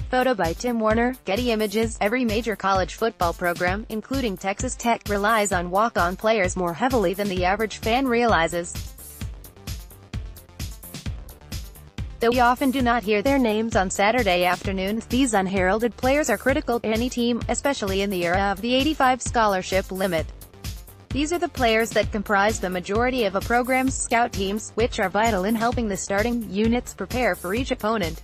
Photo by Tim Warner, Getty Images. Every major college football program, including Texas Tech, relies on walk-on players more heavily than the average fan realizes. Though we often do not hear their names on Saturday afternoons, these unheralded players are critical to any team, especially in the era of the 85 scholarship limit. These are the players that comprise the majority of a program's scout teams, which are vital in helping the starting units prepare for each opponent.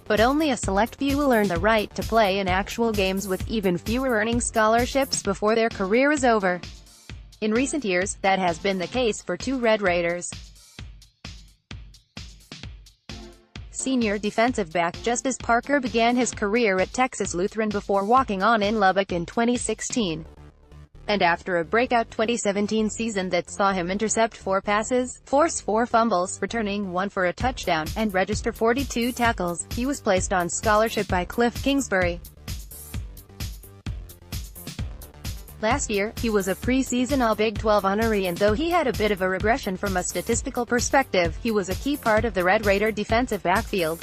But only a select few will earn the right to play in actual games, with even fewer earning scholarships before their career is over. In recent years, that has been the case for two Red Raiders. Senior defensive back Justice Parker began his career at Texas Lutheran before walking on in Lubbock in 2016. And after a breakout 2017 season that saw him intercept 4 passes, force 4 fumbles, returning 1 for a touchdown, and register 42 tackles, he was placed on scholarship by Cliff Kingsbury. Last year, he was a preseason All-Big 12 honoree, and though he had a bit of a regression from a statistical perspective, he was a key part of the Red Raider defensive backfield.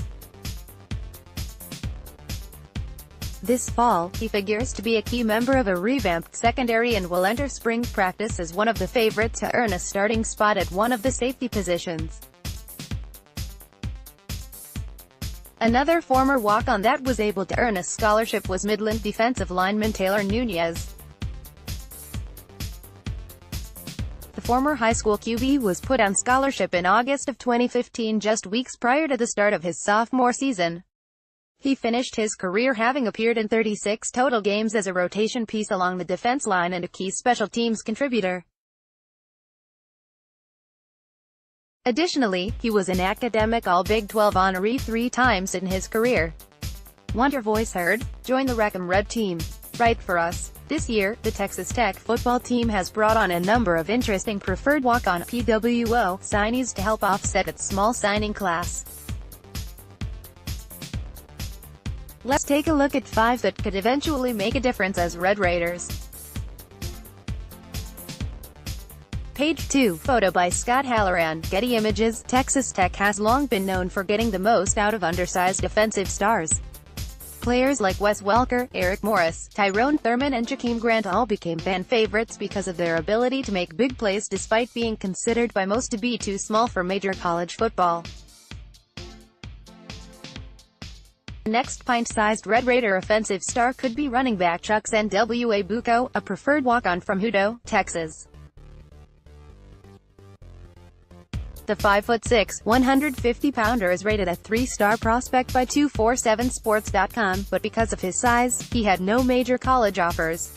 This fall, he figures to be a key member of a revamped secondary and will enter spring practice as one of the favorites to earn a starting spot at one of the safety positions. Another former walk-on that was able to earn a scholarship was Midland defensive lineman Taylor Nunez. The former high school QB was put on scholarship in August of 2015, just weeks prior to the start of his sophomore season. He finished his career having appeared in 36 total games as a rotation piece along the defense line and a key special teams contributor. Additionally, he was an academic All-Big 12 honoree 3 times in his career. Want your voice heard? Join the Wreck 'em Red team. Write for us. This year, the Texas Tech football team has brought on a number of interesting preferred walk-on (PWO) signees to help offset its small signing class. Let's take a look at 5 that could eventually make a difference as Red Raiders. Page 2. Photo by Scott Halloran, Getty Images. Texas Tech has long been known for getting the most out of undersized defensive stars. Players like Wes Welker, Eric Morris, Tyrone Thurman and Jakeem Grant all became fan favorites because of their ability to make big plays despite being considered by most to be too small for major college football. The next pint-sized Red Raider offensive star could be running back Chuck Buco, a preferred walk-on from Hutto, Texas. The 5'6", 150-pounder is rated a 3-star prospect by 247sports.com, but because of his size, he had no major college offers.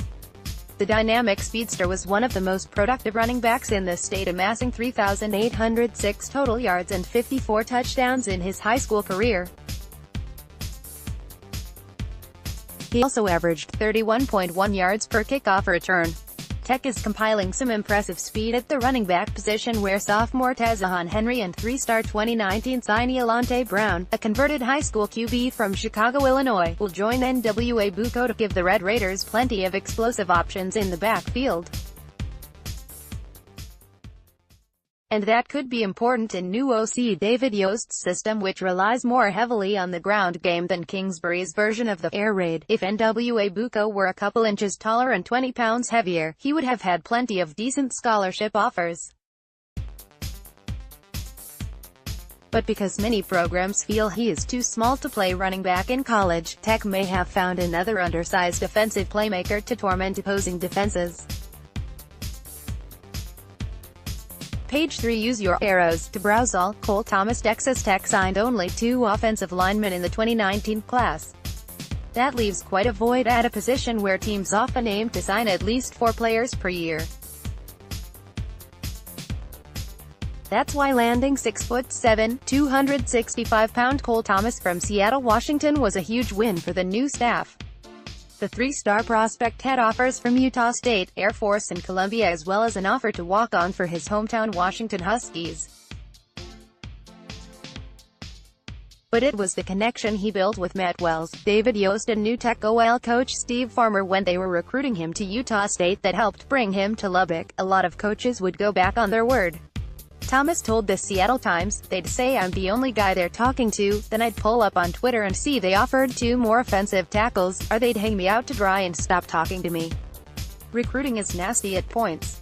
The dynamic speedster was one of the most productive running backs in the state, amassing 3,806 total yards and 54 touchdowns in his high school career. He also averaged 31.1 yards per kickoff return. Tech is compiling some impressive speed at the running back position, where sophomore Tazahan Henry and 3-star 2019 signee Alante Brown, a converted high school QB from Chicago, Illinois, will join Buco to give the Red Raiders plenty of explosive options in the backfield. And that could be important in new OC David Yost's system, which relies more heavily on the ground game than Kingsbury's version of the air raid. If Buco were a couple inches taller and 20 pounds heavier, he would have had plenty of decent scholarship offers. But because many programs feel he is too small to play running back in college, Tech may have found another undersized offensive playmaker to torment opposing defenses. Page 3. Use your arrows to browse all. Cole Thomas. Texas Tech signed only 2 offensive linemen in the 2019 class. That leaves quite a void at a position where teams often aim to sign at least 4 players per year. That's why landing 6'7", 265-pound Cole Thomas from Seattle, Washington was a huge win for the new staff. The 3-star prospect had offers from Utah State, Air Force and Columbia, as well as an offer to walk on for his hometown Washington Huskies. But it was the connection he built with Matt Wells, David Yost and new Tech OL coach Steve Farmer when they were recruiting him to Utah State that helped bring him to Lubbock. A lot of coaches would go back on their word. Thomas told the Seattle Times, "They'd say I'm the only guy they're talking to, then I'd pull up on Twitter and see they offered 2 more offensive tackles, or they'd hang me out to dry and stop talking to me. Recruiting is nasty at points.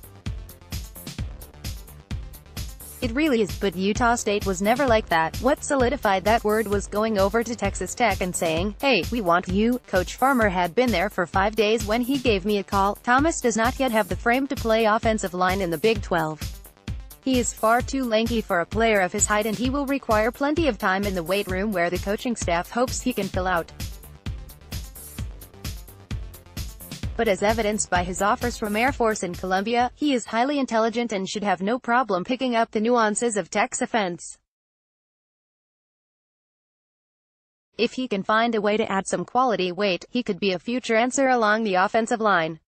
It really is, but Utah State was never like that. What solidified that word was going over to Texas Tech and saying, 'Hey, we want you.' Coach Farmer had been there for 5 days when he gave me a call." Thomas does not yet have the frame to play offensive line in the Big 12. He is far too lanky for a player of his height, and he will require plenty of time in the weight room where the coaching staff hopes he can fill out. But as evidenced by his offers from Air Force and Columbia, he is highly intelligent and should have no problem picking up the nuances of Tech's offense. If he can find a way to add some quality weight, he could be a future answer along the offensive line.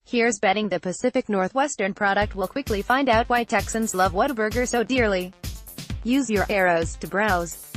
Here's betting the Pacific Northwestern product will quickly find out why Texans love Whataburger so dearly. Use your arrows to browse.